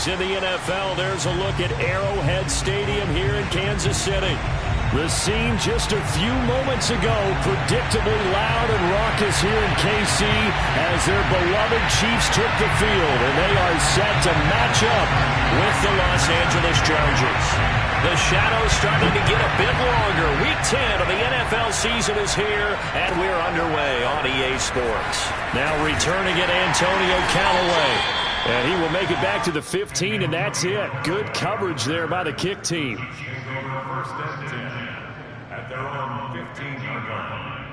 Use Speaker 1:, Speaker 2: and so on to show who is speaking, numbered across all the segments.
Speaker 1: in the NFL. There's a look at Arrowhead Stadium here in Kansas City. The scene just a few moments ago, predictably loud and raucous here in KC as their beloved Chiefs took the field, and they are set to match up with the Los Angeles Chargers. The shadow's starting to get a bit longer. Week 10 of the NFL season is here, and we're underway on EA Sports. Now returning it, Antonio Callaway. And he will make it back to the 15, and that's it. Good coverage there by the kick team.
Speaker 2: First and 10 at their own 15-yard line.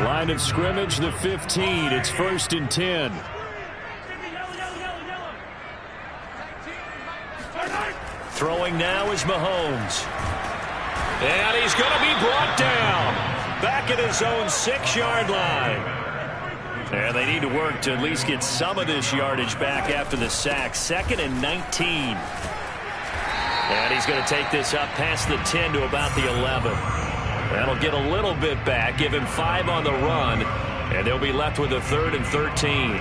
Speaker 1: Line of scrimmage, the 15. It's 1st and 10. Throwing now is Mahomes. And he's going to be brought down. Back at his own 6-yard line. And they need to work to at least get some of this yardage back after the sack. 2nd and 19. And he's going to take this up past the 10 to about the 11. That'll get a little bit back, give him 5 on the run, and they'll be left with a 3rd and 13.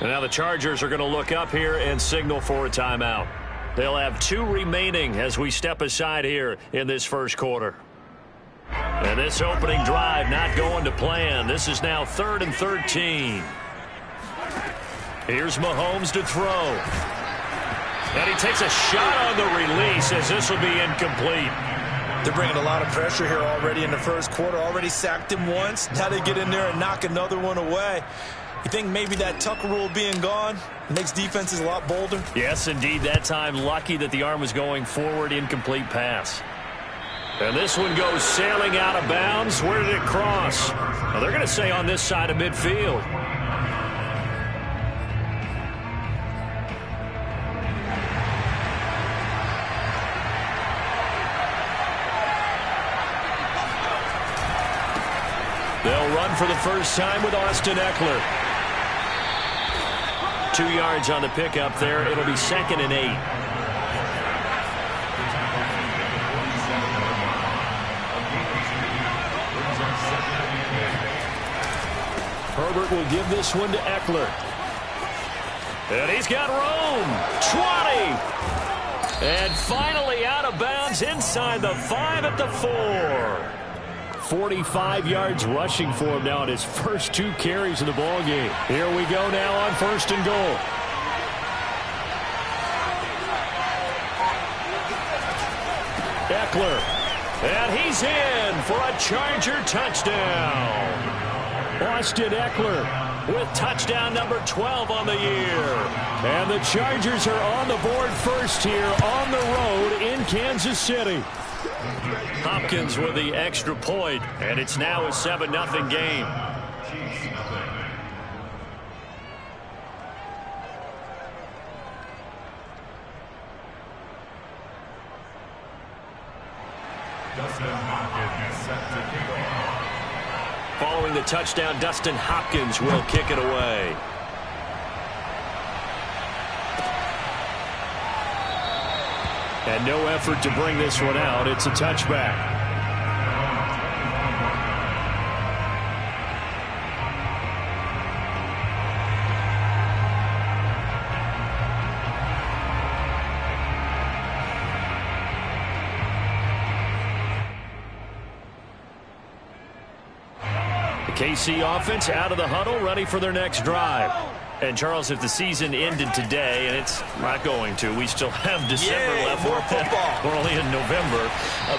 Speaker 1: And now the Chargers are going to look up here and signal for a timeout. They'll have 2 remaining as we step aside here in this first quarter. And this opening drive not going to plan. This is now 3rd and 13. Here's Mahomes to throw. And he takes a shot on the release as this will be incomplete.
Speaker 3: They're bringing a lot of pressure here already in the first quarter. Already sacked him once. Now they get in there and knock another one away. You think maybe that Tucker rule being gone makes defenses a lot bolder?
Speaker 1: Yes, indeed. That time, lucky that the arm was going forward, incomplete pass. And this one goes sailing out of bounds. Where did it cross? Well, they're going to say on this side of midfield. They'll run for the first time with Austin Eckler. 2 yards on the pickup there. It'll be 2nd and 8. Herbert will give this one to Eckler. And he's got room. 20. And finally out of bounds inside the 5 at the 4. 45 yards rushing for him now in his first 2 carries of the ball game. Here we go now on 1st and goal. Eckler. And he's in for a Charger touchdown. Austin Eckler with touchdown number 12 on the year. And the Chargers are on the board first here on the road in Kansas City. Hopkins with the extra point, and it's now a 7-0 game. Following the touchdown, Dustin Hopkins will kick it away. And no effort to bring this one out. It's a touchback. KC offense out of the huddle, ready for their next drive. And, Charles, if the season ended today, and it's not going to, we still have December left.
Speaker 3: More football.
Speaker 1: We're only in November.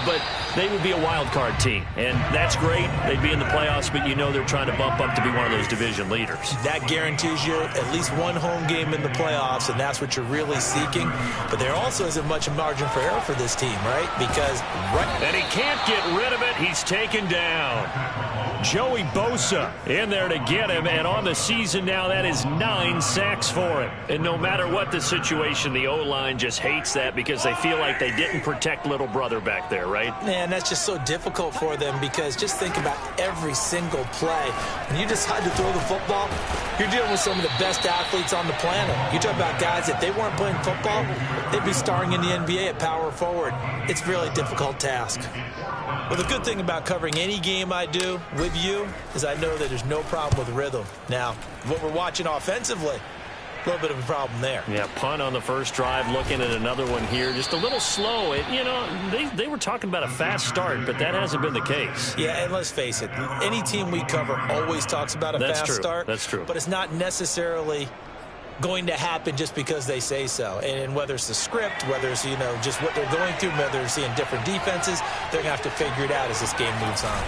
Speaker 1: But they would be a wild card team, and that's great. They'd be in the playoffs, but you know they're trying to bump up to be one of those division leaders.
Speaker 3: That guarantees you at least one home game in the playoffs, and that's what you're really seeking. But there also isn't much margin for error for this team, right? Because
Speaker 1: and he can't get rid of it. He's taken down. Joey Bosa in there to get him, and on the season now, that is 9 sacks for him. And no matter what the situation, the O-line just hates that because they feel like they didn't protect little brother back there, right?
Speaker 3: Yeah, man, that's just so difficult for them because just think about every single play. When you decide to throw the football, you're dealing with some of the best athletes on the planet. You talk about guys, if they weren't playing football, they'd be starring in the NBA at power forward. It's a really difficult task. Well, the good thing about covering any game I do with you is I know that there's no problem with rhythm. Now, what we're watching offensively, a little bit of a problem there.
Speaker 1: Yeah, punt on the first drive, looking at another one here. Just a little slow. They were talking about a fast start, but that hasn't been the case.
Speaker 3: Yeah, and let's face it, any team we cover always talks about a fast start.
Speaker 1: That's true.
Speaker 3: But it's not necessarily going to happen just because they say so. And whether it's the script, whether it's, just what they're going through, whether they're seeing different defenses, they're going to have to figure it out as this game moves on.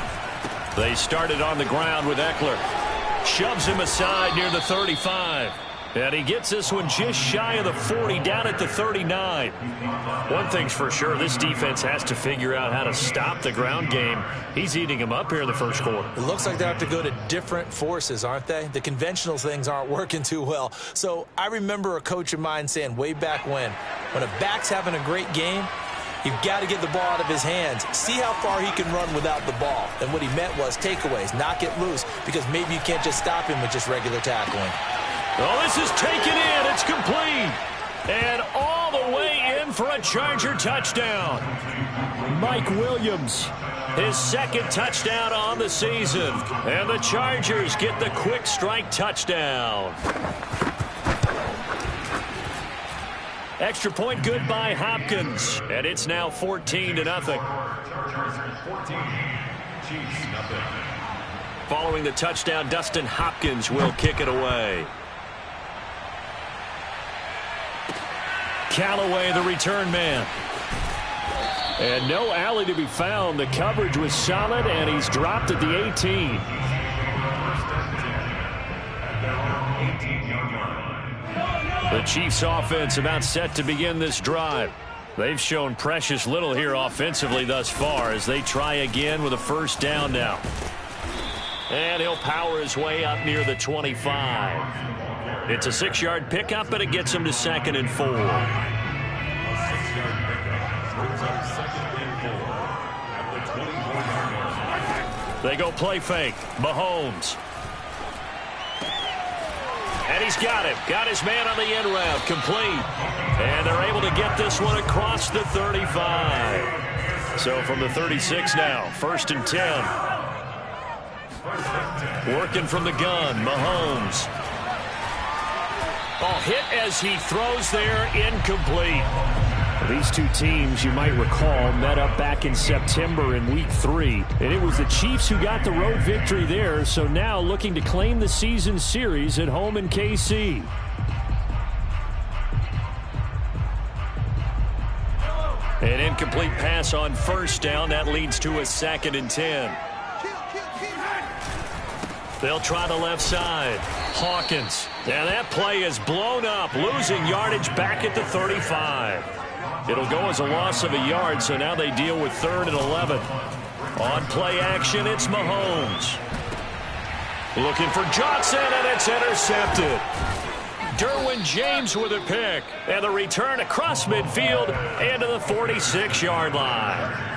Speaker 1: They started on the ground with Eckler. Shoves him aside near the 35. And he gets this one just shy of the 40, down at the 39. One thing's for sure, this defense has to figure out how to stop the ground game. He's eating him up here in the first quarter.
Speaker 3: It looks like they have to go to different forces, aren't they? The conventional things aren't working too well. So I remember a coach of mine saying way back when a back's having a great game, you've got to get the ball out of his hands. See how far he can run without the ball. And what he meant was takeaways, knock it loose, because maybe you can't just stop him with just regular tackling.
Speaker 1: Oh, this is taken in. It's complete. And all the way in for a Charger touchdown. Mike Williams, his second touchdown on the season. And the Chargers get the quick strike touchdown. Extra point good by Hopkins. And it's now 14-0. Following the touchdown, Dustin Hopkins will kick it away. Callaway, the return man. And no alley to be found. The coverage was solid, and he's dropped at the 18. The Chiefs offense about set to begin this drive. They've shown precious little here offensively thus far as they try again with a first down now. And he'll power his way up near the 25. It's a 6-yard pickup, and it gets him to 2nd and 4. They go play fake. Mahomes. And he's got him. Got his man on the end route. Complete. And they're able to get this one across the 35. So from the 36 now, 1st and 10. Working from the gun, Mahomes. Oh, hit as he throws there, incomplete. These two teams, you might recall, met up back in September in Week 3. And it was the Chiefs who got the road victory there, so now looking to claim the season series at home in KC. An incomplete pass on first down. That leads to a 2nd and 10. They'll try the left side. Hawkins. And that play is blown up, losing yardage back at the 35. It'll go as a loss of a yard, so now they deal with 3rd and 11. On play action, it's Mahomes. Looking for Johnson, and it's intercepted. Derwin James with a pick. And the return across midfield into the 46-yard line.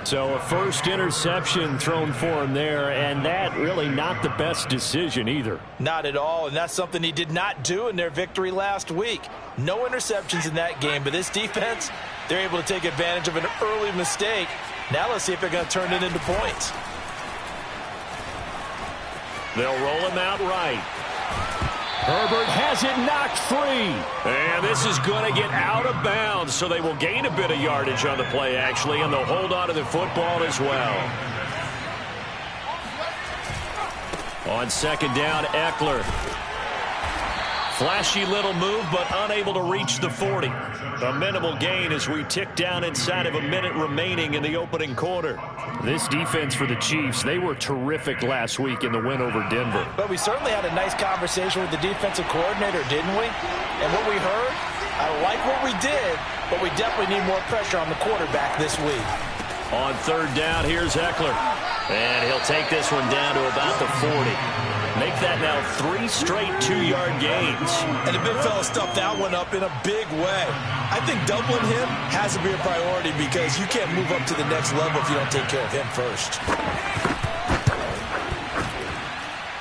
Speaker 1: So a first interception thrown for him there, and that really not the best decision either.
Speaker 3: Not at all, and that's something he did not do in their victory last week. No interceptions in that game, but this defense, they're able to take advantage of an early mistake. Now let's see if they're going to turn it into points.
Speaker 1: They'll roll him out right. Herbert has it knocked free. And this is going to get out of bounds, so they will gain a bit of yardage on the play, actually, and they'll hold on to the football as well. On 2nd down, Eckler. Flashy little move, but unable to reach the 40. A minimal gain as we tick down inside of a minute remaining in the opening quarter. This defense for the Chiefs, they were terrific last week in the win over Denver.
Speaker 3: But we certainly had a nice conversation with the defensive coordinator, didn't we? And what we heard, I like what we did, but we definitely need more pressure on the quarterback this week.
Speaker 1: On 3rd down, here's Eckler. And he'll take this one down to about the 40. Make that now 3 straight 2-yard gains.
Speaker 3: And the big fella stuffed that one up in a big way. I think doubling him has to be a priority because you can't move up to the next level if you don't take care of him first.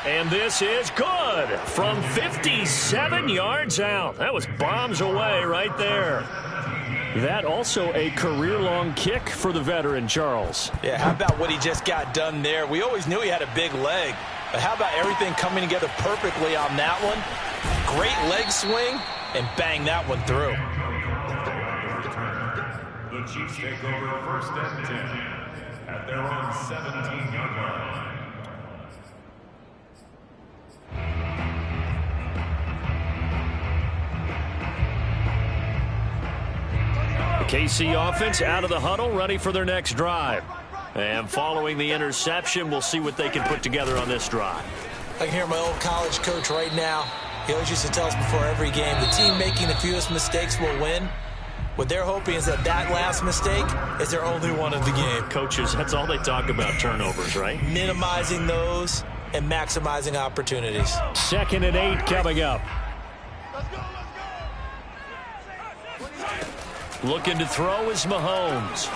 Speaker 1: And this is good from 57 yards out. That was bombs away right there. That also a career-long kick for the veteran, Charles.
Speaker 3: Yeah, how about what he just got done there? We always knew he had a big leg, but how about everything coming together perfectly on that one? Great leg swing, and bang that one through.
Speaker 2: The Chiefs take over first and 10 at their own 17-yard line.
Speaker 1: KC offense out of the huddle, ready for their next drive. And following the interception, we'll see what they can put together on this drive.
Speaker 3: I can hear my old college coach right now. He always used to tell us before every game, the team making the fewest mistakes will win. What they're hoping is that last mistake is their only one of the game.
Speaker 1: Coaches, that's all they talk about, turnovers, right?
Speaker 3: Minimizing those and maximizing opportunities.
Speaker 1: 2nd and 8 coming up. Looking to throw is Mahomes.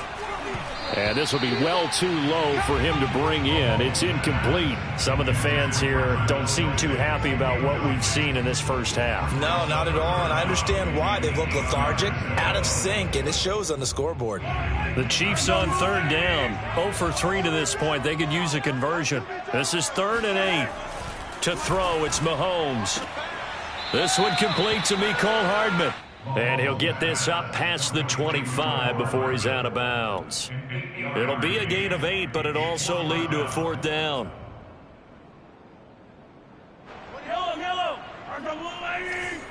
Speaker 1: And this will be well too low for him to bring in. It's incomplete. Some of the fans here don't seem too happy about what we've seen in this first half.
Speaker 3: No, not at all, and I understand why. They look lethargic, out of sync, and it shows on the scoreboard.
Speaker 1: The Chiefs on 3rd down. 0 for 3 to this point. They could use a conversion. This is 3rd and 8. To throw, it's Mahomes. This one complete to Mecole Hardman. And he'll get this up past the 25 before he's out of bounds. It'll be a gain of 8, but it'll also lead to a 4th down.
Speaker 4: Yellow. 29 is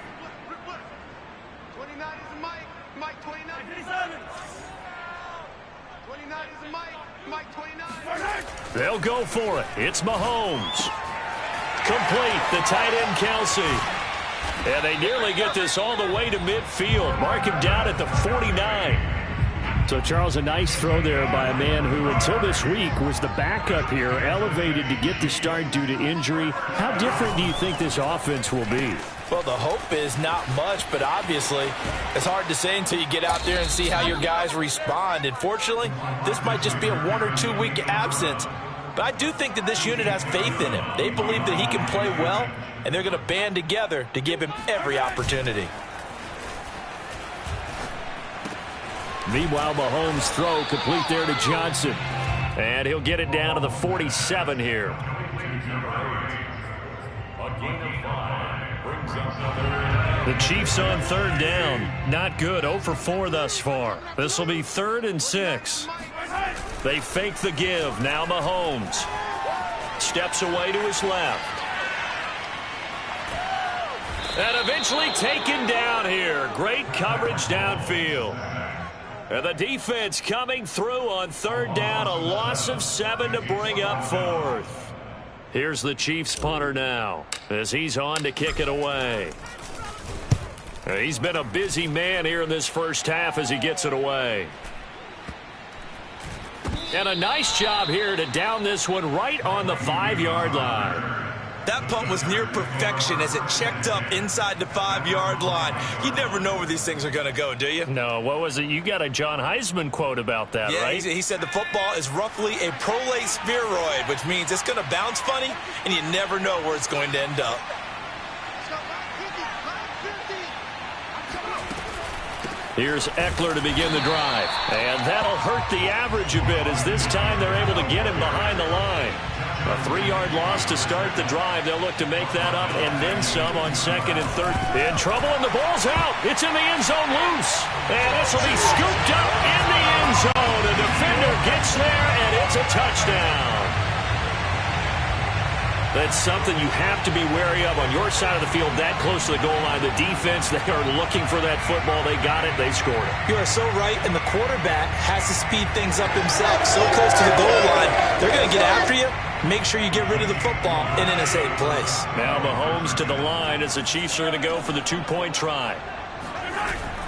Speaker 4: Mike 29. 29 is Mike 29.
Speaker 1: They'll go for it. It's Mahomes. Complete, the tight end Kelsey. And they nearly get this all the way to midfield. Mark him down at the 49. So, Charles, a nice throw there by a man who, until this week, was the backup here, elevated to get the start due to injury. How different do you think this offense will be?
Speaker 3: Well, the hope is not much, but obviously it's hard to say until you get out there and see how your guys respond. And fortunately, this might just be a 1 or 2 week absence. But I do think that this unit has faith in him. They believe that he can play well, and they're going to band together to give him every opportunity.
Speaker 1: Meanwhile, Mahomes' throw complete there to Johnson. And he'll get it down to the 47 here. The Chiefs on 3rd down. Not good. 0 for 4 thus far. This will be 3rd and 6. They fake the give. Now Mahomes steps away to his left. And eventually taken down here. Great coverage downfield. And the defense coming through on 3rd down. A loss of 7 to bring up 4th. Here's the Chiefs punter now as he's on to kick it away. He's been a busy man here in this first half as he gets it away. And a nice job here to down this one right on the 5-yard line.
Speaker 3: That punt was near perfection as it checked up inside the 5-yard line. You never know where these things are going to go, do you?
Speaker 1: No, what was it? You got a John Heisman quote about that,
Speaker 3: yeah,
Speaker 1: right?
Speaker 3: He said the football is roughly a prolate spheroid, which means it's going to bounce funny, and you never know where it's going to end up.
Speaker 1: Here's Eckler to begin the drive. And that'll hurt the average a bit as this time they're able to get him behind the line. A 3-yard loss to start the drive. They'll look to make that up and then some on 2nd and 3rd. In trouble, and the ball's out. It's in the end zone loose. And this will be scooped up in the end zone. The defender gets there, and it's a touchdown. That's something you have to be wary of on your side of the field, that close to the goal line. The defense, they are looking for that football. They got it. They scored it.
Speaker 3: You are so right, and the quarterback has to speed things up himself. So close to the goal line, they're going to get after you. Make sure you get rid of the football and in a safe place.
Speaker 1: Now Mahomes to the line as the Chiefs are going to go for the 2-point try.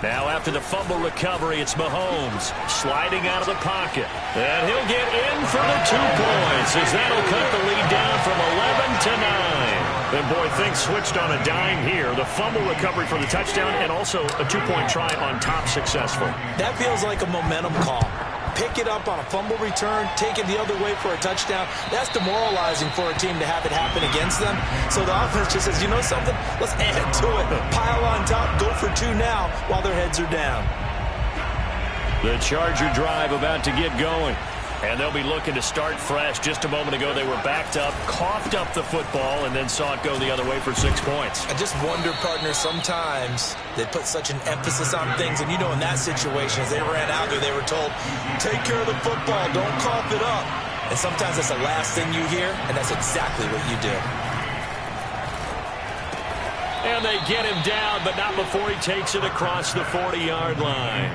Speaker 1: Now after the fumble recovery, it's Mahomes sliding out of the pocket. And he'll get in for the 2 points as that'll cut the lead down from 11 to 9. And boy, things switched on a dime here. The fumble recovery for the touchdown and also a 2-point try on top successful.
Speaker 3: That feels like a momentum call. Pick it up on a fumble return, take it the other way for a touchdown. That's demoralizing for a team to have it happen against them. So the offense just says, you know something? Let's add to it. Pile on top, go for 2 now while their heads are down.
Speaker 1: The Charger drive about to get going. And they'll be looking to start fresh. Just a moment ago, they were backed up, coughed up the football, and then saw it go the other way for 6 points.
Speaker 3: I just wonder, partner, sometimes they put such an emphasis on things. And, you know, in that situation, as they ran out there, they were told, take care of the football, don't cough it up. And sometimes that's the last thing you hear, and that's exactly what you do.
Speaker 1: And they get him down, but not before he takes it across the 40-yard line.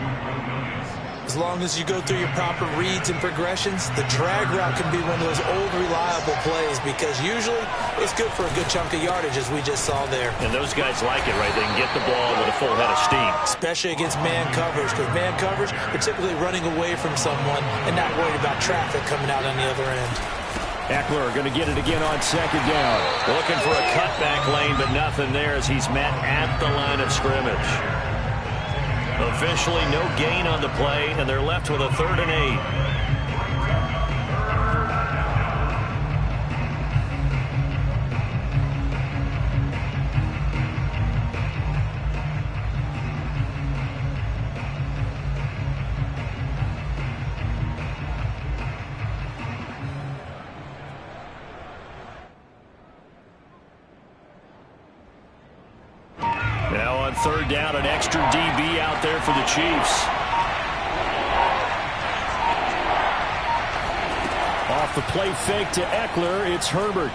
Speaker 3: As long as you go through your proper reads and progressions, the drag route can be one of those old reliable plays because usually it's good for a good chunk of yardage, as we just saw there.
Speaker 1: And those guys like it, right? They can get the ball with a full head of steam.
Speaker 3: Especially against man coverage, because man coverage, they're typically running away from someone and not worried about traffic coming out on the other end.
Speaker 1: Eckler going to get it again on 2nd down. Looking for a cutback lane, but nothing there as he's met at the line of scrimmage. Officially no gain on the play, and they're left with a 3rd and 8. Now on 3rd down, an extra DB out there for the Chiefs. Off the play fake to Eckler, it's Herbert.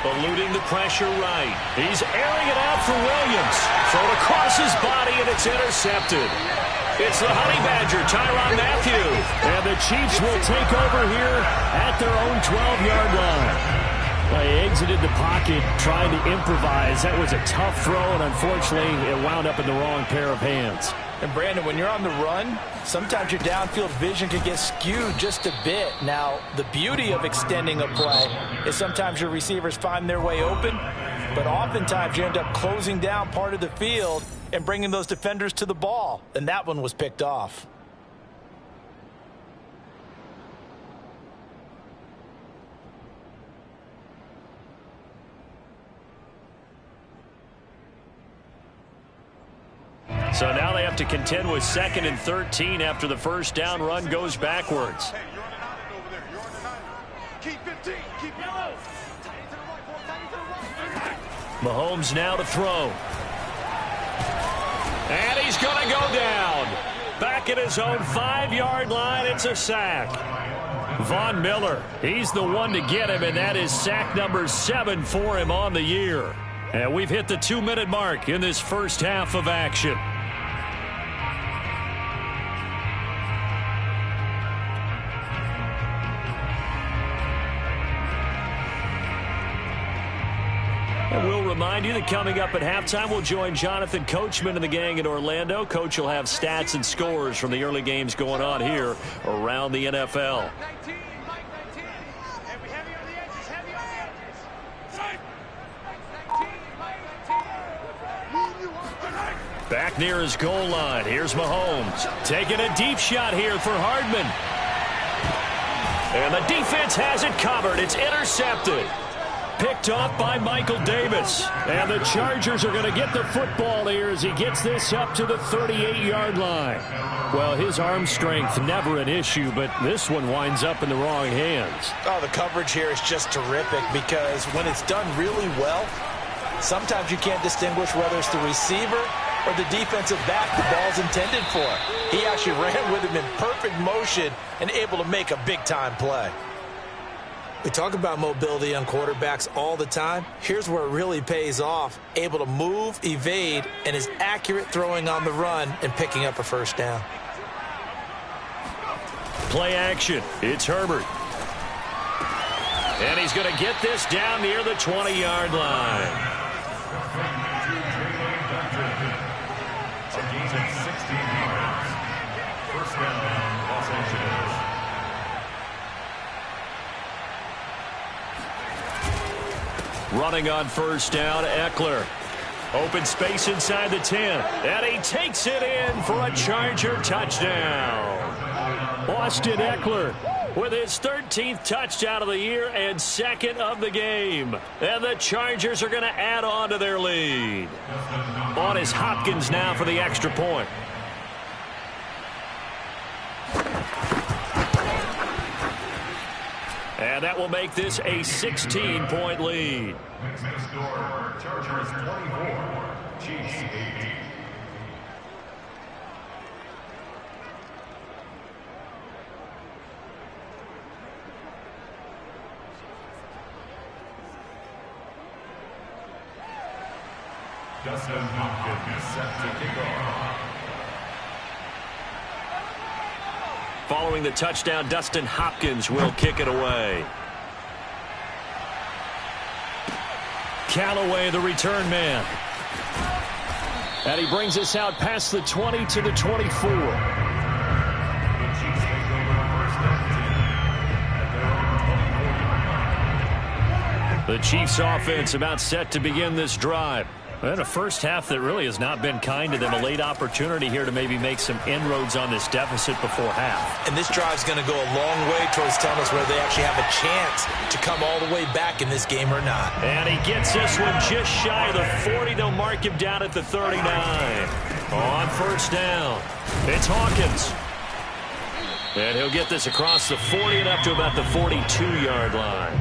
Speaker 1: Eluding the pressure right. He's airing it out for Williams. Thrown across his body, and it's intercepted. It's the Honey Badger, Tyrann Mathieu. And the Chiefs will take over here at their own 12-yard line. They exited the pocket trying to improvise. That was a tough throw, and unfortunately, it wound up in the wrong pair of hands.
Speaker 3: And, Brandon, when you're on the run, sometimes your downfield vision can get skewed just a bit. Now, the beauty of extending a play is sometimes your receivers find their way open, but oftentimes you end up closing down part of the field and bringing those defenders to the ball, and that one was picked off.
Speaker 1: So now they have to contend with 2nd and 13 after the first down run goes backwards.
Speaker 4: Hey, you're on the 9 over there. You're on the 9. Keep 15. Keep yellow. Tight into the right. Ball tight into the right.
Speaker 1: Mahomes now to throw. And he's going to go down. Back at his own 5-yard line, it's a sack. Von Miller, he's the one to get him, and that is sack number 7 for him on the year. And we've hit the 2-minute mark in this first half of action. And we'll remind you that coming up at halftime, we'll join Jonathan Coachman and the gang in Orlando. Coach will have stats and scores from the early games going on here around the NFL.
Speaker 4: 19, Mike 19. Heavy on the edges. Heavy on the edges. Side. 19, Mike 19.
Speaker 1: Back near his goal line. Here's Mahomes taking a deep shot here for Hardman. And the defense has it covered. It's intercepted. Picked off by Michael Davis. And the Chargers are going to get the football here as he gets this up to the 38-yard line. Well, his arm strength never an issue, but this one winds up in the wrong hands.
Speaker 3: Oh, the coverage here is just terrific because when it's done really well, sometimes you can't distinguish whether it's the receiver or the defensive back the ball's intended for. He actually ran with him in perfect motion and able to make a big-time play. We talk about mobility on quarterbacks all the time. Here's where it really pays off. Able to move, evade, and is accurate throwing on the run and picking up a first down.
Speaker 1: Play action. It's Herbert. And he's going to get this down near the 20-yard line. Running on first down, Eckler. Open space inside the 10. And he takes it in for a Charger touchdown. Austin Eckler with his 13th touchdown of the year and second of the game. And the Chargers are going to add on to their lead. On is Hopkins now for the extra point. And that will make this a 16-point lead.
Speaker 2: Next score, Chargers 24, Chiefs 18. Dustin Hopkins set to kick off.
Speaker 1: Following the touchdown, Dustin Hopkins will kick it away. Callaway, the return man. And he brings us out past the 20 to the 24. The Chiefs offense about set to begin this drive. And a first half that really has not been kind to them. A late opportunity here to maybe make some inroads on this deficit before half.
Speaker 3: And this drive's going to go a long way towards telling us whether they actually have a chance to come all the way back in this game or not.
Speaker 1: And he gets this one just shy of the 40. They'll mark him down at the 39. On first down, it's Hawkins. And he'll get this across the 40 and up to about the 42-yard line.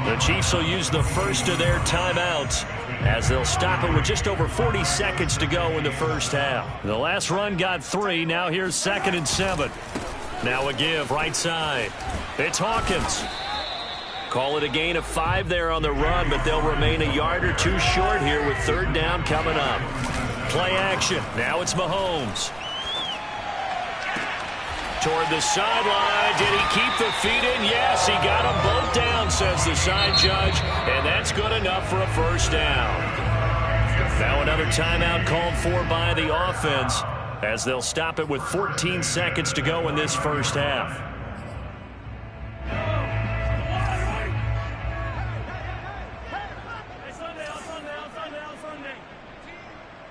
Speaker 1: The Chiefs will use the first of their timeouts as they'll stop it with just over 40 seconds to go in the first half. The last run got 3. Now here's 2nd and 7. Now a give right side. It's Hawkins. Call it a gain of 5 there on the run, but they'll remain a yard or 2 short here with 3rd down coming up. Play action. Now it's Mahomes. Toward the sideline. Did he keep the feet in? Yes, he got them both down, says the side judge. And that's good enough for a first down. Now another timeout called for by the offense as they'll stop it with 14 seconds to go in this first half.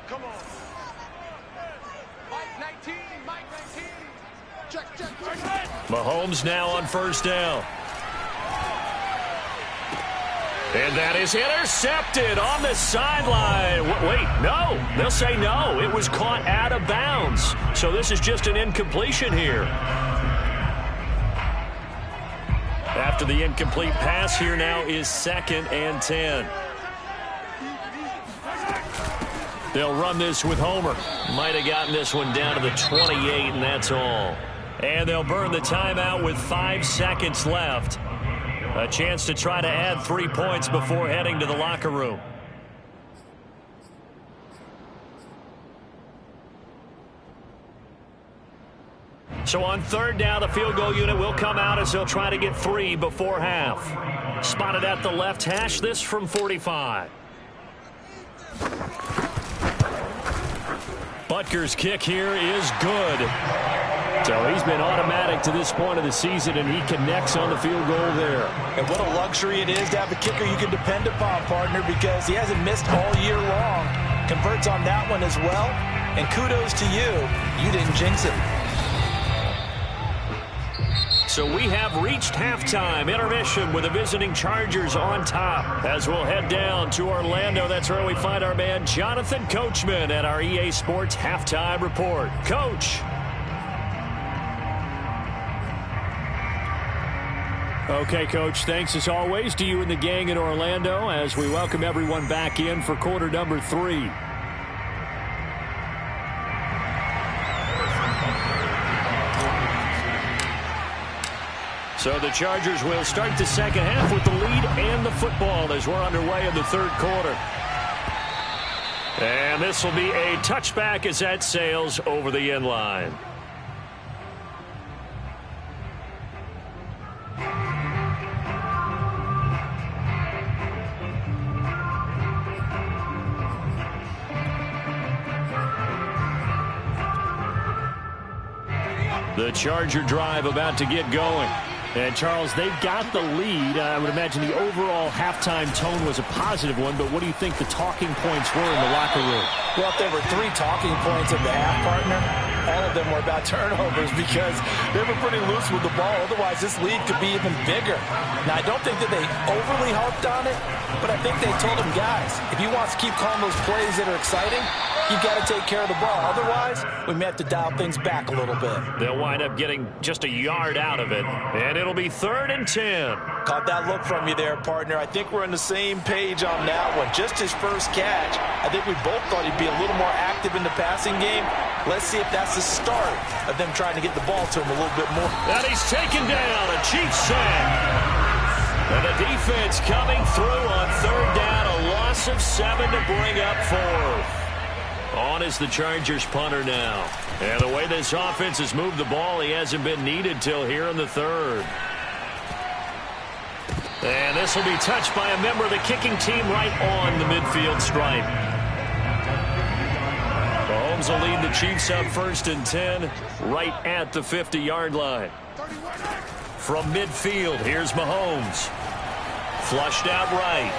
Speaker 4: Come on. Mike 19, Mike 19. Check.
Speaker 1: Mahomes now on first down. And that is intercepted on the sideline. Wait, no. They'll say no. It was caught out of bounds. So this is just an incompletion here. After the incomplete pass, here now is 2nd and 10. They'll run this with Homer. Might have gotten this one down to the 28, and that's all. And they'll burn the timeout with 5 seconds left. A chance to try to add 3 points before heading to the locker room. So on 3rd down, the field goal unit will come out as they'll try to get 3 before half. Spotted at the left hash, this from 45. Butker's kick here is good. So he's been automatic to this point of the season, and he connects on the field goal there.
Speaker 3: And what a luxury it is to have a kicker you can depend upon, partner, because he hasn't missed all year long. Converts on that one as well. And kudos to you. You didn't jinx it.
Speaker 1: So we have reached halftime. Intermission with the visiting Chargers on top. As we'll head down to Orlando, that's where we find our man Jonathan Coachman at our EA Sports Halftime Report. Coach. Okay, Coach, thanks as always to you and the gang in Orlando as we welcome everyone back in for quarter number 3. So the Chargers will start the second half with the lead and the football as we're underway in the 3rd quarter. And this will be a touchback as that sails over the end line. The Charger drive about to get going. And, Charles, they've got the lead. I would imagine the overall halftime tone was a positive one, but what do you think the talking points were in the locker room?
Speaker 3: Well, if there were 3 talking points of the half, partner, all of them were about turnovers because they were pretty loose with the ball. Otherwise, this lead could be even bigger. Now, I don't think that they overly harped on it, but I think they told them, guys, if you want to keep calling those plays that are exciting, you've got to take care of the ball. Otherwise, we may have to dial things back a little bit.
Speaker 1: They'll wind up getting just a yard out of it, and it'll be 3rd and 10.
Speaker 3: Caught that look from you there, partner. I think we're on the same page on that one. Just his first catch, I think we both thought he'd be a little more active in the passing game. Let's see if that's the start of them trying to get the ball to him a little bit more.
Speaker 1: And he's taken down, a Chiefs sack. And the defense coming through on 3rd down, a loss of 7 to bring up 4th. On is the Chargers punter now. And the way this offense has moved the ball, he hasn't been needed till here in the 3rd. And this will be touched by a member of the kicking team right on the midfield stripe. Mahomes will lead the Chiefs up 1st and 10 right at the 50-yard line. From midfield, here's Mahomes. Flushed out right.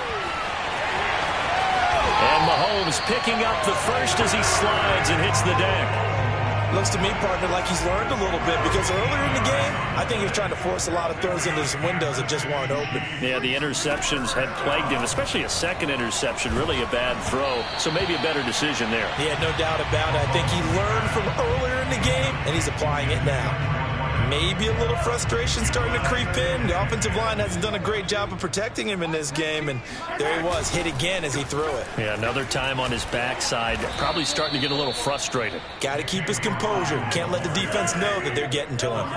Speaker 1: And Mahomes picking up the first as he slides and hits the deck.
Speaker 3: Looks to me, partner, like he's learned a little bit because earlier in the game, I think he was trying to force a lot of throws into some windows that just weren't open.
Speaker 1: Yeah, the interceptions had plagued him, especially a second interception, really a bad throw. So maybe a better decision there.
Speaker 3: Yeah, no doubt about it. I think he learned from earlier in the game, and he's applying it now. Maybe a little frustration starting to creep in. The offensive line hasn't done a great job of protecting him in this game, and there he was, hit again as he threw it.
Speaker 1: Yeah, another time on his backside, probably starting to get a little frustrated.
Speaker 3: Got to keep his composure. Can't let the defense know that they're getting to him.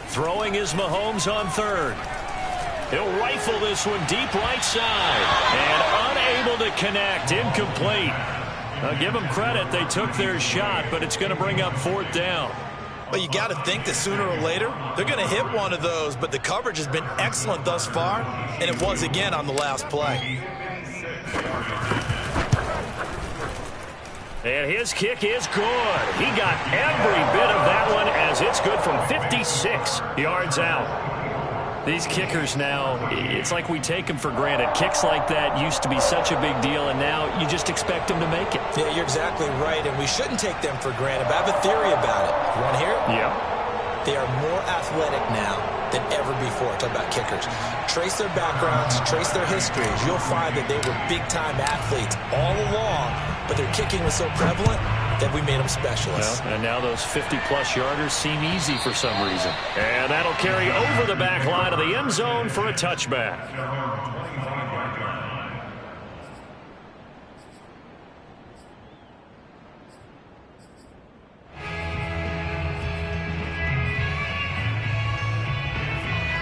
Speaker 1: Throwing is Mahomes on 3rd. He'll rifle this one deep right side. And unable to connect. Incomplete. I'll give them credit. They took their shot, but it's going to bring up 4th down.
Speaker 3: Well, you got to think that sooner or later, they're going to hit one of those, but the coverage has been excellent thus far, and it was again on the last play.
Speaker 1: And his kick is good. He got every bit of that one as it's good from 56 yards out. These kickers now, it's like we take them for granted. Kicks like that used to be such a big deal, and now you just expect them to make it.
Speaker 3: Yeah, you're exactly right, and we shouldn't take them for granted. But I have a theory about it. You want to hear it?
Speaker 1: Yeah.
Speaker 3: They are more athletic now than ever before. Talk about kickers. Trace their backgrounds, trace their histories. You'll find that they were big-time athletes all along, but their kicking was so prevalent that we made them specialists.
Speaker 1: Well, and now those 50-plus yarders seem easy for some reason. And that'll carry over the back line of the end zone for a touchback.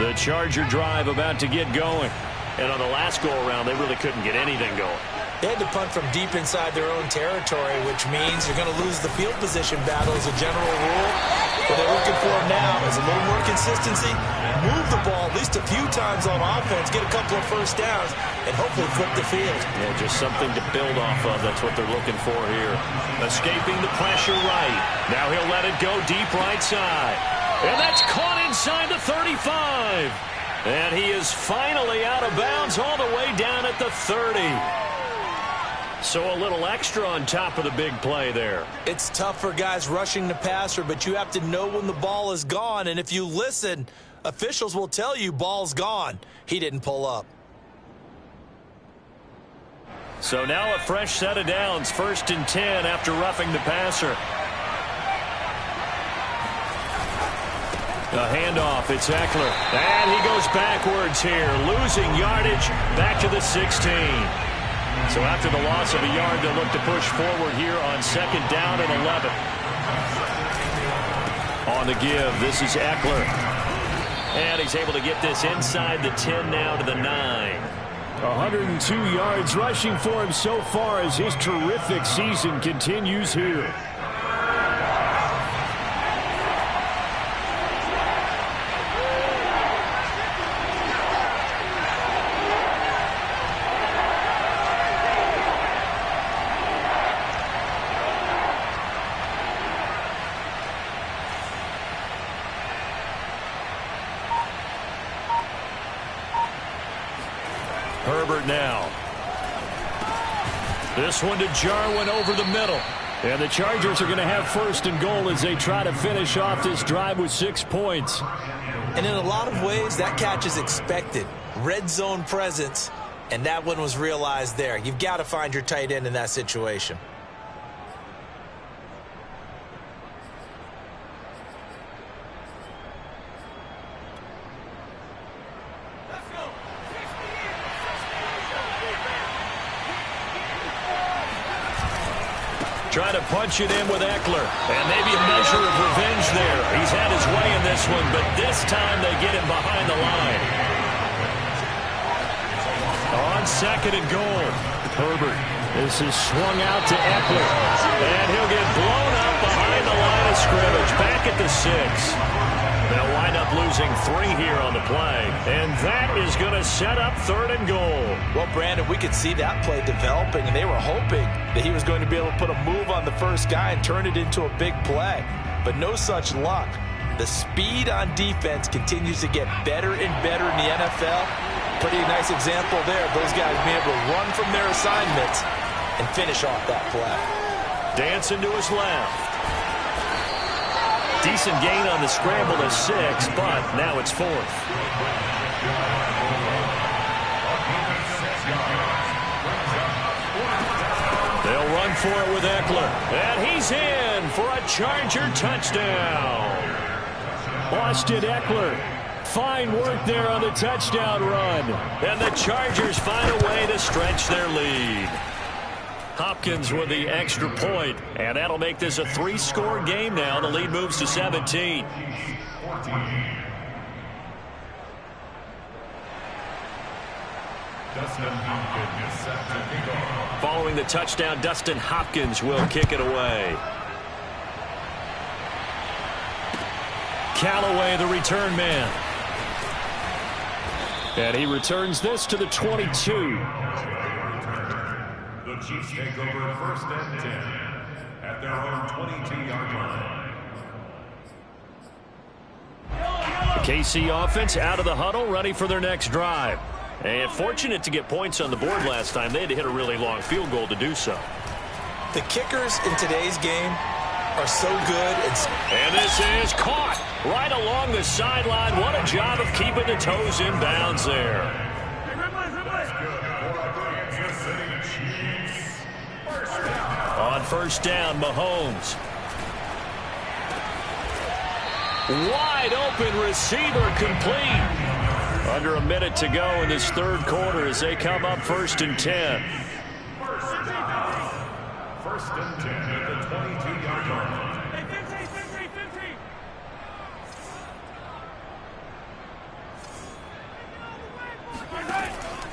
Speaker 1: The Charger drive about to get going. And on the last go-around, they really couldn't get anything going.
Speaker 3: They had to punt from deep inside their own territory, which means you're going to lose the field position battle as a general rule. What they're looking for now is a little more consistency, move the ball at least a few times on offense, get a couple of first downs, and hopefully flip the field.
Speaker 1: Yeah, just something to build off of. That's what they're looking for here. Escaping the pressure right. Now he'll let it go deep right side. And that's caught inside the 35. And he is finally out of bounds all the way down at the 30. So a little extra on top of the big play there.
Speaker 3: It's tough for guys rushing the passer, but you have to know when the ball is gone. And if you listen, officials will tell you ball's gone. He didn't pull up.
Speaker 1: So now a fresh set of downs, 1st and 10 after roughing the passer. A handoff, it's Eckler. And he goes backwards here, losing yardage back to the 16. So after the loss of a yard, they'll look to push forward here on 2nd down and 11. On the give, this is Eckler. And he's able to get this inside the 10 now to the 9. 102 yards rushing for him so far as his terrific season continues here. start now. This one to Jarwin over the middle. And the Chargers are going to have first and goal as they try to finish off this drive with 6 points.
Speaker 3: And in a lot of ways, that catch is expected. Red zone presence, and that one was realized there. You've got to find your tight end in that situation.
Speaker 1: Trying to punch it in with Eckler. And maybe a measure of revenge there. He's had his way in this one, but this time they get him behind the line. On second and goal, Herbert. This is swung out to Eckler. And he'll get blown up behind the line of scrimmage. Back at the 6. They'll wind up losing 3 here on the play. And that is going to set up third and goal.
Speaker 3: Well, Brandon, we could see that play developing, and they were hoping that he was going to be able to put a move on the first guy and turn it into a big play. But no such luck. The speed on defense continues to get better and better in the NFL. Pretty nice example there. Those guys being able to run from their assignments and finish off that play.
Speaker 1: Dancing to his left. Decent gain on the scramble to 6, but now it's 4th. They'll run for it with Eckler. And he's in for a Charger touchdown. Austin Eckler. Fine work there on the touchdown run. And the Chargers find a way to stretch their lead. Hopkins with the extra point, and that'll make this a 3-score game now. The lead moves to 17. Following the touchdown, Dustin Hopkins will kick it away. Callaway, the return man. And he returns this to the 22.
Speaker 2: The Chiefs take over first and 10 at their own 22-yard line.
Speaker 1: The KC offense out of the huddle, ready for their next drive. And fortunate to get points on the board last time. They had to hit a really long field goal to do so.
Speaker 3: The kickers in today's game are so good.
Speaker 1: And this is caught right along the sideline. What a job of keeping the toes in bounds there. On first down, Mahomes. Wide open receiver complete. Under a minute to go in this third quarter as they come up first and 10.
Speaker 2: First and 10 at the 22-yard line.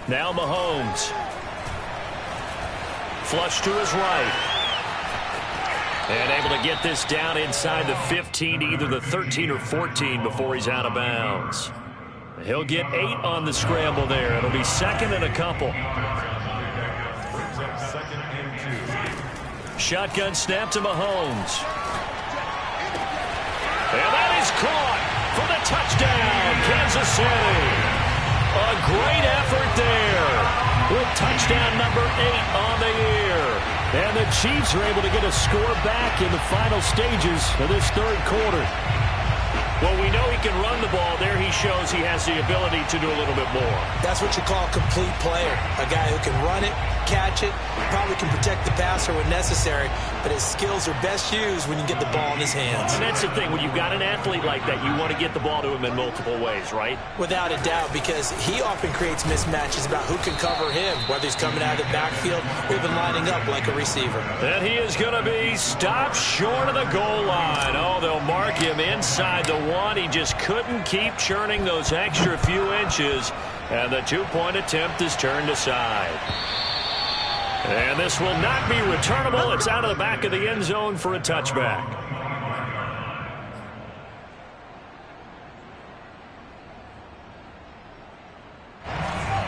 Speaker 1: Now Mahomes. Flush to his right. And able to get this down inside the 15 to either the 13 or 14 before he's out of bounds. He'll get 8 on the scramble there. It'll be second and a couple. Shotgun snap to Mahomes. And that is caught for the touchdown, Kansas City. A great effort there with touchdown number 8 on the year. And the Chiefs are able to get a score back in the final stages of this third quarter. Well, we know he can run the ball. There he shows he has the ability to do a little bit more.
Speaker 3: That's what you call a complete player. A guy who can run it, catch it, probably can protect the passer when necessary, but his skills are best used when you get the ball in his hands.
Speaker 1: And that's the thing. When you've got an athlete like that, you want to get the ball to him in multiple ways, right?
Speaker 3: Without a doubt, because he often creates mismatches about who can cover him, whether he's coming out of the backfield or even lining up like a receiver.
Speaker 1: And he is going to be stopped short of the goal line. Oh, they'll mark him inside the 1. He just couldn't keep churning those extra few inches, and the 2-point attempt is turned aside. And this will not be returnable. It's out of the back of the end zone for a touchback.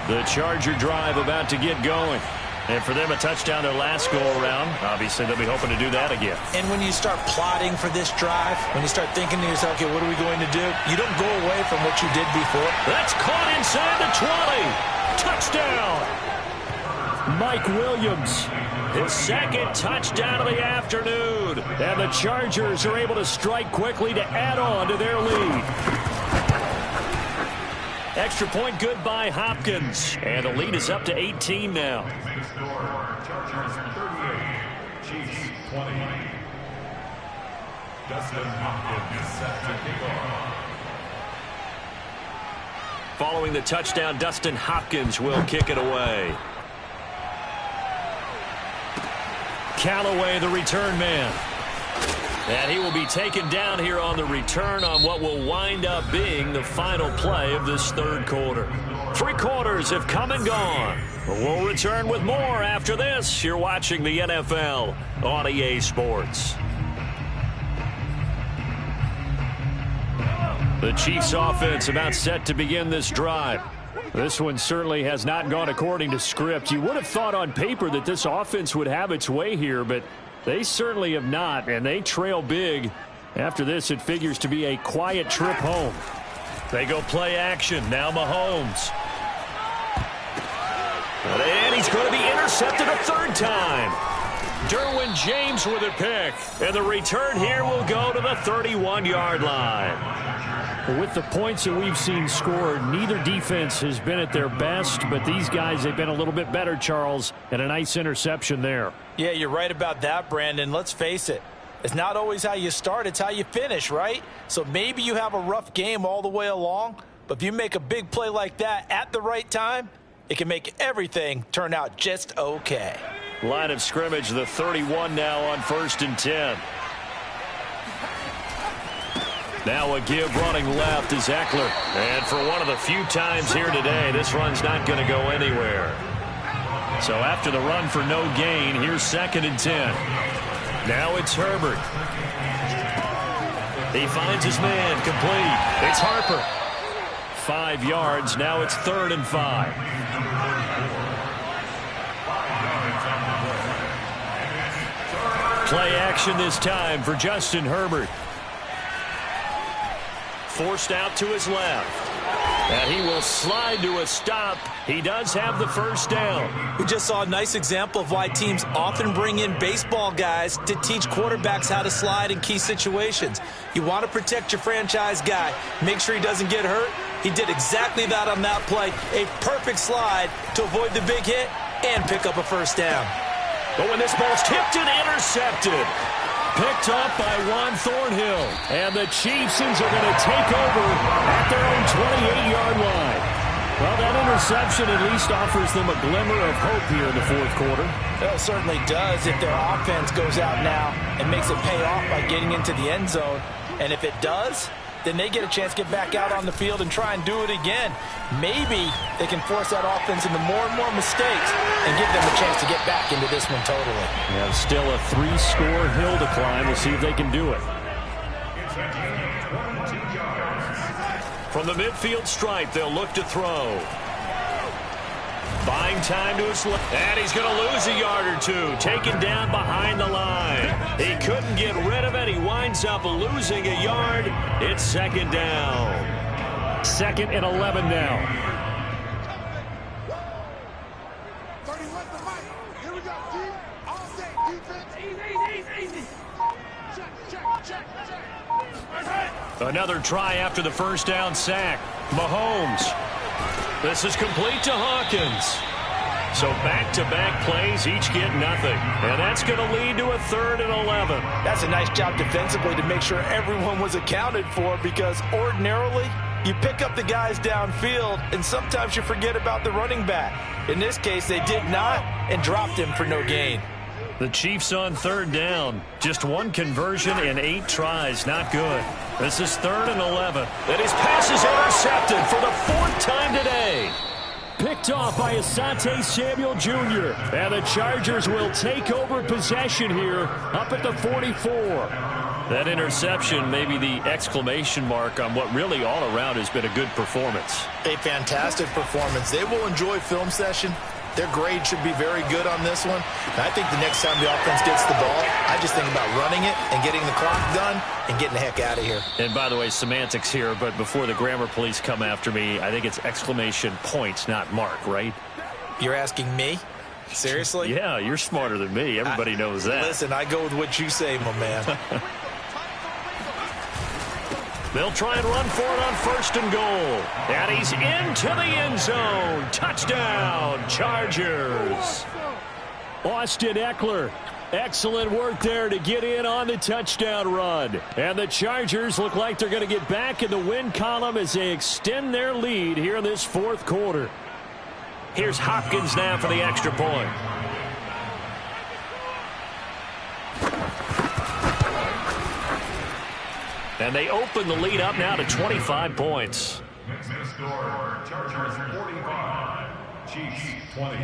Speaker 1: The Charger drive about to get going. And for them, a touchdown their last go-around. Obviously, they'll be hoping to do that again.
Speaker 3: And when you start plotting for this drive, when you start thinking to yourself, okay, what are we going to do? You don't go away from what you did before.
Speaker 1: That's caught inside the 20. Touchdown! Mike Williams, his second touchdown of the afternoon. And the Chargers are able to strike quickly to add on to their lead. Extra point good by Hopkins. And the lead is up to 18 now.
Speaker 2: Chargers 38, Chiefs 20. Dustin Hopkins set to kick off.
Speaker 1: Following the touchdown, Dustin Hopkins will kick it away. Callaway, the return man. And he will be taken down here on the return on what will wind up being the final play of this third quarter. 3 quarters have come and gone. We'll return with more after this. You're watching the NFL on EA Sports. The Chiefs offense about set to begin this drive. This one certainly has not gone according to script. You would have thought on paper that this offense would have its way here, but they certainly have not, and they trail big. After this, it figures to be a quiet trip home. They go play action. Now Mahomes. And he's going to be intercepted a third time. Derwin James with a pick. And the return here will go to the 31-yard line. With the points that we've seen scored, neither defense has been at their best, but these guys have been a little bit better, Charles, and a nice interception there.
Speaker 3: Yeah, you're right about that, Brandon. Let's face it. It's not always how you start, it's how you finish, right? So maybe you have a rough game all the way along, but if you make a big play like that at the right time, it can make everything turn out just okay.
Speaker 1: Line of scrimmage, the 31 now on 1st and 10. Now a give running left is Eckler. And for one of the few times here today, this run's not going to go anywhere. So after the run for no gain, here's 2nd and 10. Now it's Herbert. He finds his man, complete. It's Harper. 5 yards, now it's 3rd and 5. Play action this time for Justin Herbert. Forced out to his left. And he will slide to a stop. He does have the first down.
Speaker 3: We just saw a nice example of why teams often bring in baseball guys to teach quarterbacks how to slide in key situations. You want to protect your franchise guy. Make sure he doesn't get hurt. He did exactly that on that play. A perfect slide to avoid the big hit and pick up a first down.
Speaker 1: But when this ball's tipped and intercepted. Picked up by Juan Thornhill. And the Chiefs are going to take over at their own 28-yard line. Well, that interception at least offers them a glimmer of hope here in the fourth quarter.
Speaker 3: Well, it certainly does if their offense goes out now and makes it pay off by getting into the end zone. And if it does, then they get a chance to get back out on the field and try and do it again. Maybe they can force that offense into more and more mistakes and give them a chance to get back into this one totally.
Speaker 1: Yeah, still a 3-score hill to climb. We'll see if they can do it. From the midfield stripe, they'll look to throw. Buying time to his left. And he's going to lose a yard or two. Taken down behind the line. He couldn't get rid of it. He winds up losing a yard. It's 2nd down. 2nd and 11 now.
Speaker 4: Here we go, deep, all day, defense. Easy. Check.
Speaker 1: Another try after the first down sack. Mahomes. This is complete to Hawkins. So back-to-back plays, each get nothing. And that's going to lead to a 3rd and 11.
Speaker 3: That's a nice job defensively to make sure everyone was accounted for, because ordinarily you pick up the guys downfield and sometimes you forget about the running back. In this case, they did not and dropped him for no gain.
Speaker 1: The Chiefs on 3rd down. Just 1 conversion in 8 tries. Not good. This is 3rd and 11. And his pass is intercepted for the 4th time today. Picked off by Asante Samuel Jr. And the Chargers will take over possession here up at the 44. That interception may be the exclamation mark on what really all around has been a good performance.
Speaker 3: A fantastic performance. They will enjoy film session Their grade should be very good on this one. And I think the next time the offense gets the ball, I just think about running it and getting the clock done and getting the heck out of here.
Speaker 1: And by the way, semantics here, but before the grammar police come after me, I think it's exclamation points, not mark, right?
Speaker 3: You're asking me? Seriously?
Speaker 1: Yeah, you're smarter than me. Everybody knows that.
Speaker 3: Listen, I go with what you say, my man.
Speaker 1: They'll try and run for it on 1st and goal. And he's into the end zone. Touchdown, Chargers. Austin Ekeler. Excellent work there to get in on the touchdown run. And the Chargers look like they're going to get back in the win column as they extend their lead here in this 4th quarter. Here's Hopkins now for the extra point. And they open the lead up now to 25 points.
Speaker 2: Next score, Chargers 45, Chiefs 20.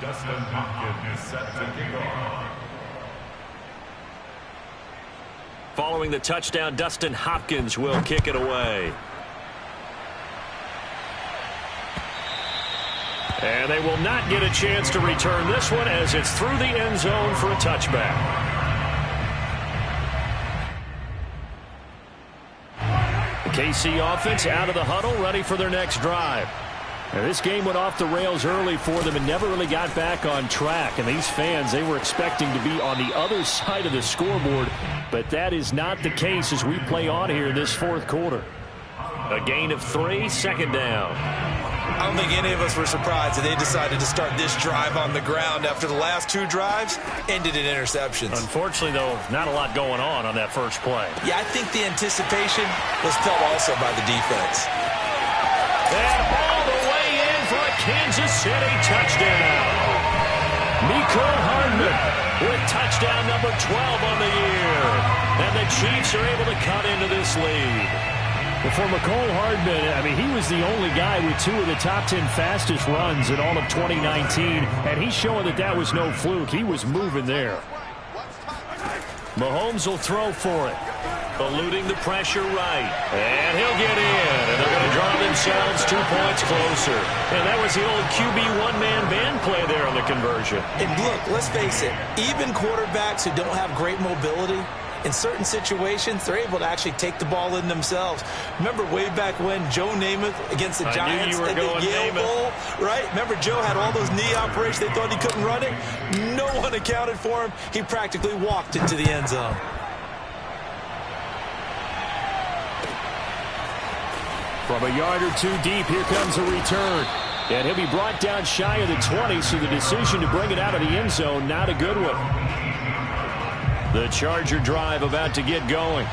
Speaker 2: Dustin Hopkins is set to kick off.
Speaker 1: Following the touchdown, Dustin Hopkins will kick it away. And they will not get a chance to return this one as it's through the end zone for a touchback. The KC offense out of the huddle, ready for their next drive. Now, this game went off the rails early for them and never really got back on track. And these fans, they were expecting to be on the other side of the scoreboard. But that is not the case as we play on here in this 4th quarter. A gain of 3, 2nd down.
Speaker 3: I don't think any of us were surprised that they decided to start this drive on the ground after the last 2 drives ended in interceptions.
Speaker 1: Unfortunately, though, not a lot going on that first play.
Speaker 3: Yeah, I think the anticipation was felt also by the defense.
Speaker 1: And all the way in for a Kansas City touchdown. Mecole Hardman with touchdown number 12 on the year. And the Chiefs are able to cut into this lead. Well, for Mecole Hardman, I mean, he was the only guy with 2 of the top 10 fastest runs in all of 2019. And he's showing that that was no fluke. He was moving there. Mahomes will throw for it. Eluding the pressure right. And he'll get in. And they're going to draw themselves 2 points closer. And that was the old QB one-man band play there on the conversion.
Speaker 3: And look, let's face it, even quarterbacks who don't have great mobility, in certain situations, they're able to actually take the ball in themselves. Remember way back when Joe Namath against the Giants at the Yale Bowl, right? Remember Joe had all those knee operations. They thought he couldn't run it. No one accounted for him. He practically walked into the end zone.
Speaker 1: From a yard or 2 deep, here comes a return. And he'll be brought down shy of the 20, so the decision to bring it out of the end zone, not a good one. The Charger drive about to get going.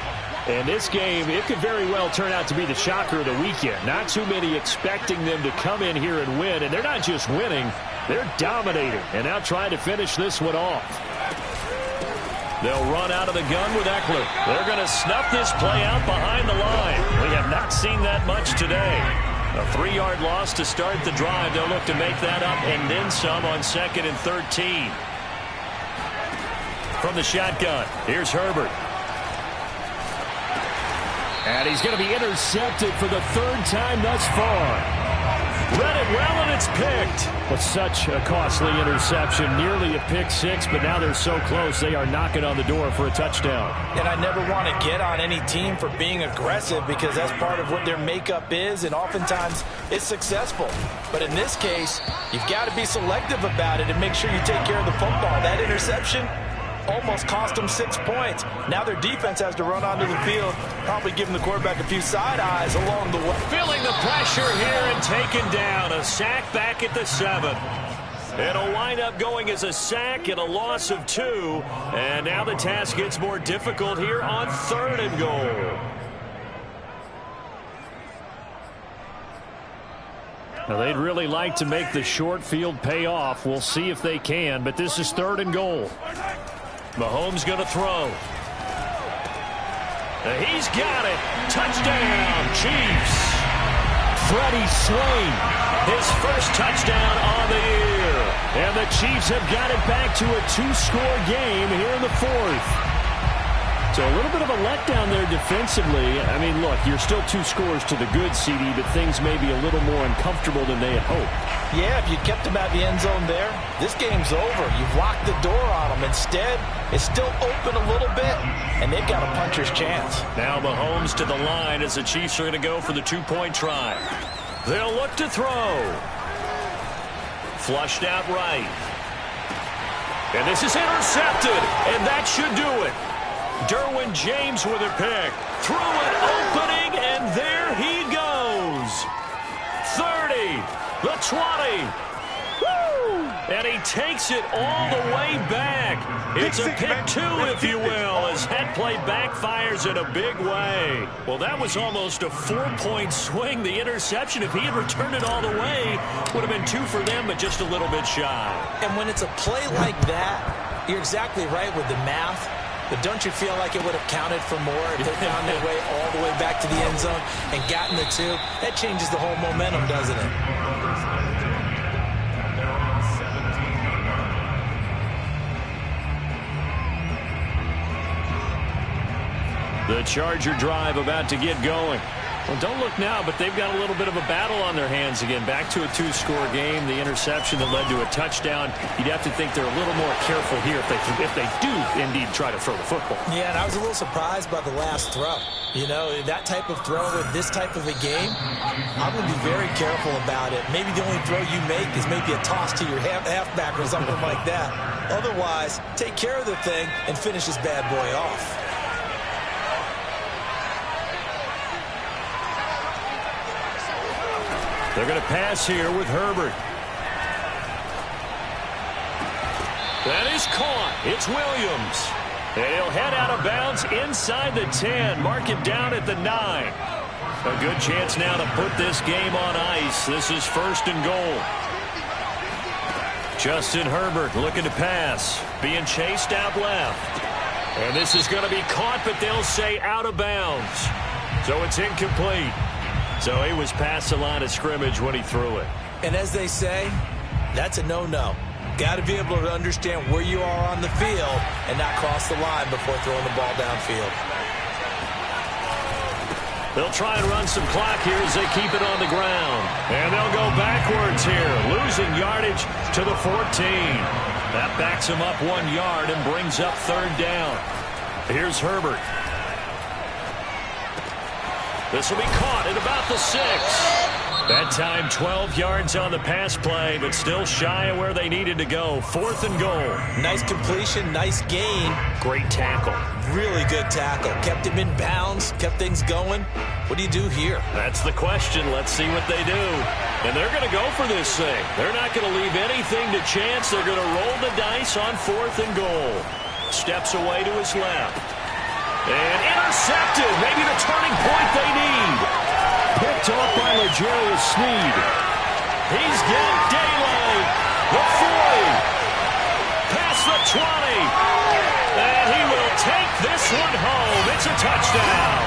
Speaker 1: And this game, it could very well turn out to be the shocker of the weekend. Not too many expecting them to come in here and win. And they're not just winning, they're dominating. And now trying to finish this one off. They'll run out of the gun with Ekeler. They're going to snuff this play out behind the line. We have not seen that much today. A 3-yard loss to start the drive. They'll look to make that up and then some on 2nd and 13. From the shotgun, here's Herbert. And he's going to be intercepted for the 3rd time thus far. Read it well, and it's picked. Well, such a costly interception. Nearly a pick 6, but now they're so close they are knocking on the door for a touchdown.
Speaker 3: And I never want to get on any team for being aggressive because that's part of what their makeup is, and oftentimes it's successful. But in this case, you've got to be selective about it and make sure you take care of the football. That interception almost cost them 6 points. Now their defense has to run onto the field, probably giving the quarterback a few side eyes along the way.
Speaker 1: Feeling the pressure here and taken down. A sack back at the 7. It'll wind up going as a sack and a loss of 2. And now the task gets more difficult here on 3rd and goal. Now they'd really like to make the short field pay off. We'll see if they can, but this is 3rd and goal. Mahomes going to throw. He's got it. Touchdown, Chiefs. Freddie Swain, his first touchdown on the year. And the Chiefs have got it back to a 2-score game here in the fourth. So a little bit of a letdown there defensively. I mean, look, you're still 2 scores to the good, CD, but things may be a little more uncomfortable than they had hoped.
Speaker 3: Yeah, if you kept them at the end zone there, this game's over. You've locked the door on them. Instead, it's still open a little bit, and they've got a puncher's chance.
Speaker 1: Now Mahomes to the line as the Chiefs are going to go for the 2-point try. They'll look to throw. Flushed out right. And this is intercepted, and that should do it. Derwin James with a pick. Through an opening, and there he goes. 30, the 20. Woo! And he takes it all the way back. It's a pick 2, if you will, as that play backfires in a big way. Well, that was almost a 4-point swing. The interception, if he had returned it all the way, would have been 2 for them, but just a little bit shy.
Speaker 3: And when it's a play like that, you're exactly right with the math. But don't you feel like it would have counted for more if they found their way all the way back to the end zone and gotten the 2? That changes the whole momentum, doesn't it?
Speaker 1: The Charger drive about to get going. Well, don't look now, but they've got a little bit of a battle on their hands again. Back to a 2-score game. The interception that led to a touchdown. You'd have to think they're a little more careful here if they do indeed try to throw the football.
Speaker 3: Yeah, and I was a little surprised by the last throw. You know, that type of throw with this type of a game, I'm going to be very careful about it. Maybe the only throw you make is maybe a toss to your halfback or something like that. Otherwise, take care of the thing and finish this bad boy off.
Speaker 1: They're going to pass here with Herbert. That is caught. It's Williams. And he'll head out of bounds inside the 10. Mark it down at the 9. A good chance now to put this game on ice. This is 1st and goal. Justin Herbert looking to pass. Being chased out left. And this is going to be caught, but they'll say out of bounds. So it's incomplete. So he was past the line of scrimmage when he threw it.
Speaker 3: And as they say, that's a no-no. Got to be able to understand where you are on the field and not cross the line before throwing the ball downfield.
Speaker 1: They'll try and run some clock here as they keep it on the ground. And they'll go backwards here, losing yardage to the 14. That backs him up 1 yard and brings up 3rd down. Here's Herbert. This will be caught at about the 6. That time 12 yards on the pass play, but still shy of where they needed to go. 4th and goal.
Speaker 3: Nice completion, nice gain.
Speaker 1: Great tackle.
Speaker 3: Really good tackle. Kept him in bounds, kept things going. What do you do here?
Speaker 1: That's the question. Let's see what they do. And they're going to go for this thing. They're not going to leave anything to chance. They're going to roll the dice on 4th and goal. Steps away to his left. And intercepted. Maybe the turning point they need. Picked off by L'Jarius Sneed. He's got daylight. The 40. Past the 20. And he will take this one home. It's a touchdown.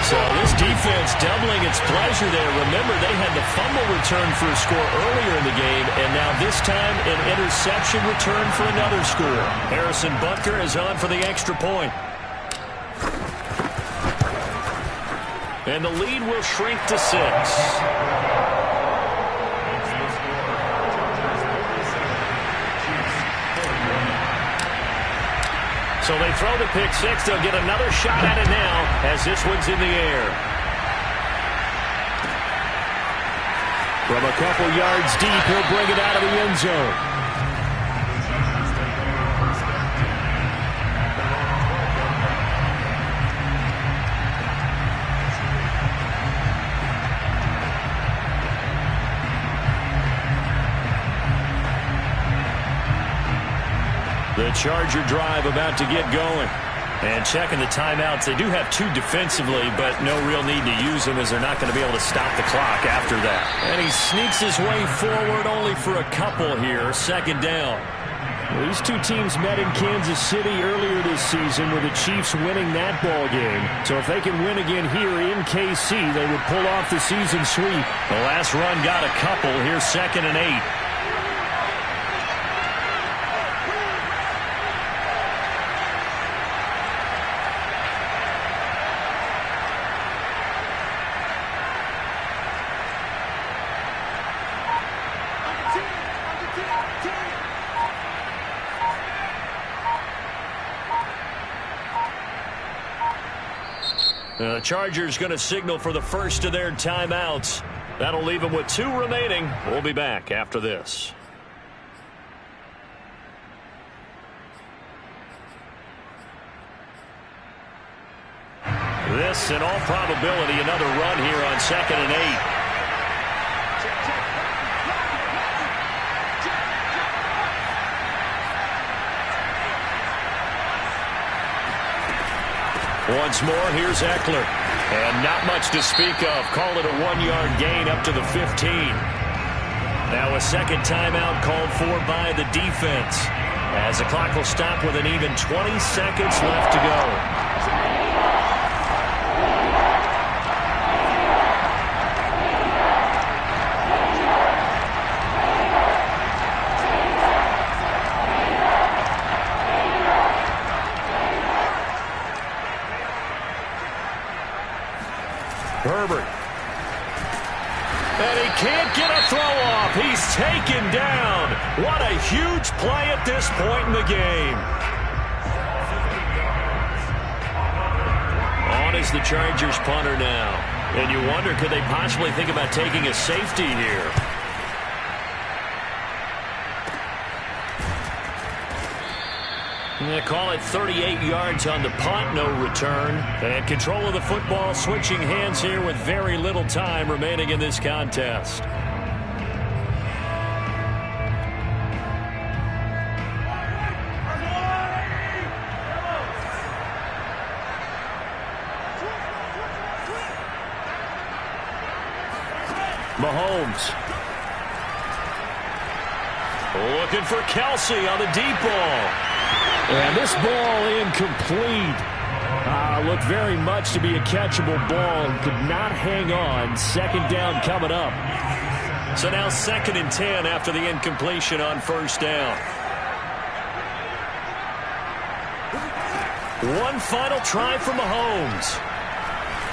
Speaker 1: So this defense doubling its pleasure there. Remember, they had the fumble return for a score earlier in the game, and now this time an interception return for another score. Harrison Butker is on for the extra point. And the lead will shrink to 6. So they throw the pick 6. They'll get another shot at it now as this one's in the air. From a couple yards deep, he'll bring it out of the end zone. The Charger drive about to get going. And checking the timeouts. They do have 2 defensively, but no real need to use them as they're not going to be able to stop the clock after that. And he sneaks his way forward only for a couple here. 2nd down. Well, these 2 teams met in Kansas City earlier this season with the Chiefs winning that ball game. So if they can win again here in KC, they would pull off the season sweep. The last run got a couple. Here's 2nd and 8. The Chargers going to signal for the first of their timeouts. That'll leave them with 2 remaining. We'll be back after this. This, in all probability, another run here on 2nd and 8. Once more, here's Eckler. And not much to speak of. Call it a 1-yard gain up to the 15. Now a second timeout called for by the defense, as the clock will stop with an even 20 seconds left to go. Herbert. And he can't get a throw off. He's taken down. What a huge play at this point in the game. On is the Chargers punter now. And you wonder, could they possibly think about taking a safety here? They call it 38 yards on the punt, no return. And control of the football switching hands here with very little time remaining in this contest. Mahomes. Looking for Kelsey on the deep ball. And this ball incomplete. Looked very much to be a catchable ball and could not hang on. 2nd down coming up. So now 2nd and 10 after the incompletion on 1st down. One final try for Mahomes.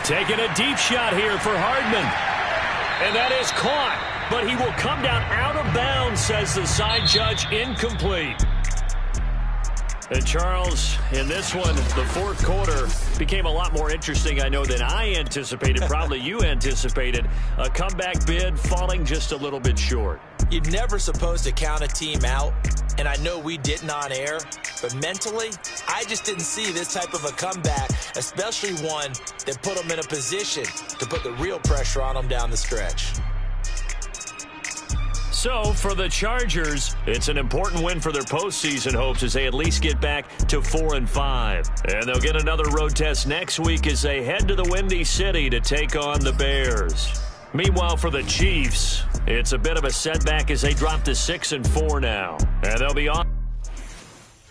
Speaker 1: Taking a deep shot here for Hardman. And that is caught. But he will come down out of bounds, says the side judge. Incomplete. And Charles, in this one, the 4th quarter became a lot more interesting, I know, than I anticipated. Probably you anticipated. A comeback bid falling just a little bit short.
Speaker 3: You're never supposed to count a team out, and I know we didn't on air, but mentally, I just didn't see this type of a comeback, especially one that put them in a position to put the real pressure on them down the stretch.
Speaker 1: So, for the Chargers, it's an important win for their postseason hopes as they at least get back to 4-5. And they'll get another road test next week as they head to the Windy City to take on the Bears. Meanwhile, for the Chiefs, it's a bit of a setback as they drop to 6-4 now. And they'll be on.